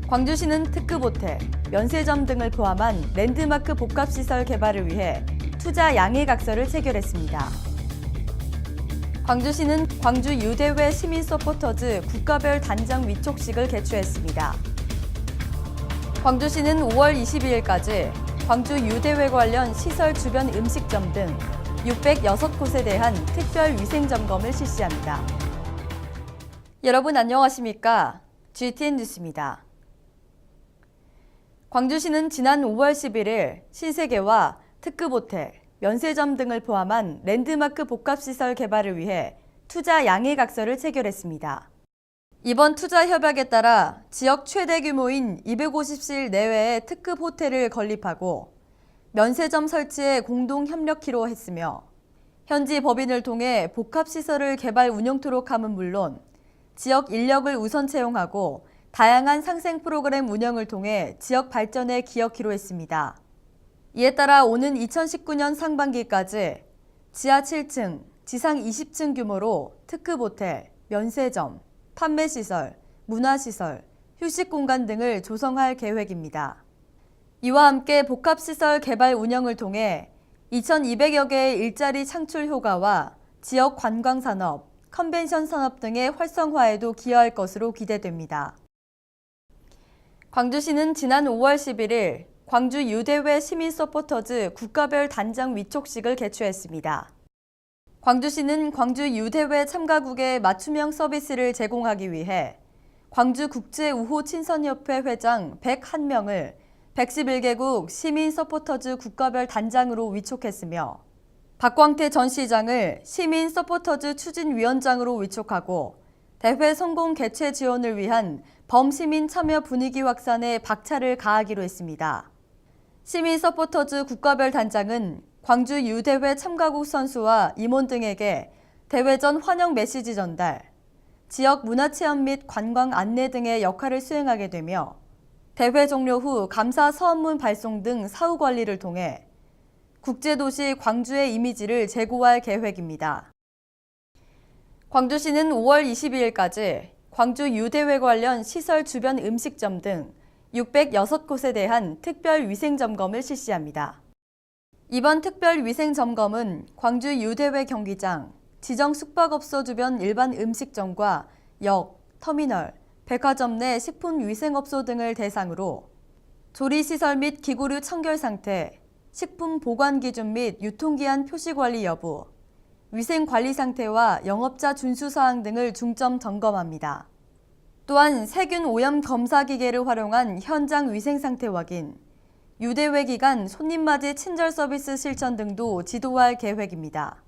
광주시는 특급 호텔, 면세점 등을 포함한 랜드마크 복합시설 개발을 위해 투자 양해각서를 체결했습니다. 광주시는 광주 유대회 시민 서포터즈 국가별 단장 위촉식을 개최했습니다. 광주시는 5월 22일까지 광주 유대회 관련 시설 주변 음식점 등 606곳에 대한 특별 위생 점검을 실시합니다. 여러분 안녕하십니까? GTN 뉴스입니다. 광주시는 지난 5월 11일 신세계와 특급 호텔, 면세점 등을 포함한 랜드마크 복합시설 개발을 위해 투자 양해각서를 체결했습니다. 이번 투자 협약에 따라 지역 최대 규모인 250실 내외의 특급 호텔을 건립하고 면세점 설치에 공동 협력키로 했으며 현지 법인을 통해 복합시설을 개발 운영토록 함은 물론 지역 인력을 우선 채용하고 다양한 상생 프로그램 운영을 통해 지역 발전에 기여키로 했습니다. 이에 따라 오는 2019년 상반기까지 지하 7층, 지상 20층 규모로 특급 호텔, 면세점, 판매시설, 문화시설, 휴식공간 등을 조성할 계획입니다. 이와 함께 복합시설 개발 운영을 통해 2,200여 개의 일자리 창출 효과와 지역 관광산업, 컨벤션 산업 등의 활성화에도 기여할 것으로 기대됩니다. 광주시는 지난 5월 11일 광주 유대회 시민 서포터즈 국가별 단장 위촉식을 개최했습니다. 광주시는 광주 유대회 참가국에 맞춤형 서비스를 제공하기 위해 광주국제우호친선협회 회장 101명을 111개국 시민 서포터즈 국가별 단장으로 위촉했으며 박광태 전 시장을 시민 서포터즈 추진위원장으로 위촉하고 대회 성공 개최 지원을 위한 범시민 참여 분위기 확산에 박차를 가하기로 했습니다. 시민 서포터즈 국가별 단장은 광주 유대회 참가국 선수와 임원 등에게 대회 전 환영 메시지 전달, 지역 문화체험 및 관광 안내 등의 역할을 수행하게 되며 대회 종료 후 감사 서한문 발송 등 사후 관리를 통해 국제도시 광주의 이미지를 제고할 계획입니다. 광주시는 5월 22일까지 광주 유대회 관련 시설 주변 음식점 등 606곳에 대한 특별 위생 점검을 실시합니다. 이번 특별 위생 점검은 광주 유대회 경기장, 지정 숙박업소 주변 일반 음식점과 역, 터미널, 백화점 내 식품위생업소 등을 대상으로 조리시설 및 기구류 청결 상태, 식품 보관 기준 및 유통기한 표시 관리 여부, 위생관리 상태와 영업자 준수사항 등을 중점 점검합니다. 또한 세균 오염 검사 기계를 활용한 현장 위생 상태 확인, 유대회 기간 손님 맞이 친절 서비스 실천 등도 지도할 계획입니다.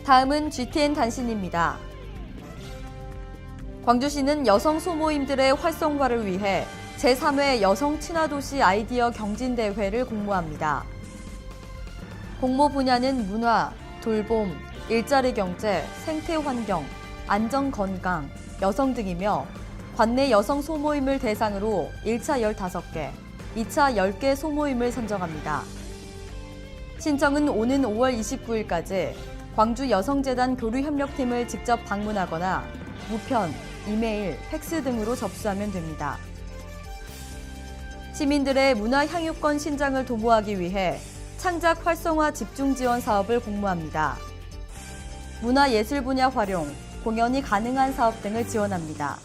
다음은 GTN 단신입니다. 광주시는 여성 소모임들의 활성화를 위해 제3회 여성 친화도시 아이디어 경진대회를 공모합니다. 공모 분야는 문화, 돌봄, 일자리 경제, 생태 환경, 안전 건강, 여성 등이며 관내 여성 소모임을 대상으로 1차 15개, 2차 10개 소모임을 선정합니다. 신청은 오는 5월 29일까지 광주 여성재단 교류협력팀을 직접 방문하거나 우편, 이메일, 팩스 등으로 접수하면 됩니다. 시민들의 문화 향유권 신장을 도모하기 위해 창작 활성화 집중 지원 사업을 공모합니다. 문화예술 분야 활용, 공연이 가능한 사업 등을 지원합니다.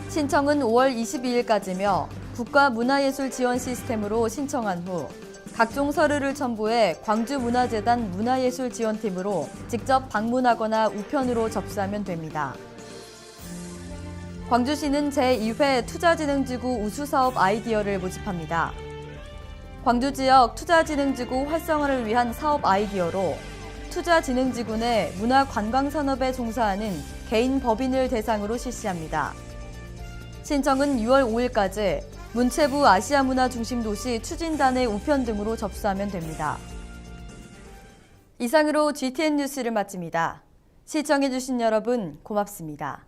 신청은 5월 22일까지며 국가문화예술 지원 시스템으로 신청한 후 각종 서류를 첨부해 광주문화재단 문화예술지원팀으로 직접 방문하거나 우편으로 접수하면 됩니다. 광주시는 제2회 투자진흥지구 우수사업 아이디어를 모집합니다. 광주 지역 투자진흥지구 활성화를 위한 사업 아이디어로 투자진흥지구 내 문화관광산업에 종사하는 개인 법인을 대상으로 실시합니다. 신청은 6월 5일까지 문체부 아시아문화중심도시 추진단의 우편 등으로 접수하면 됩니다. 이상으로 GTN 뉴스를 마칩니다. 시청해주신 여러분 고맙습니다.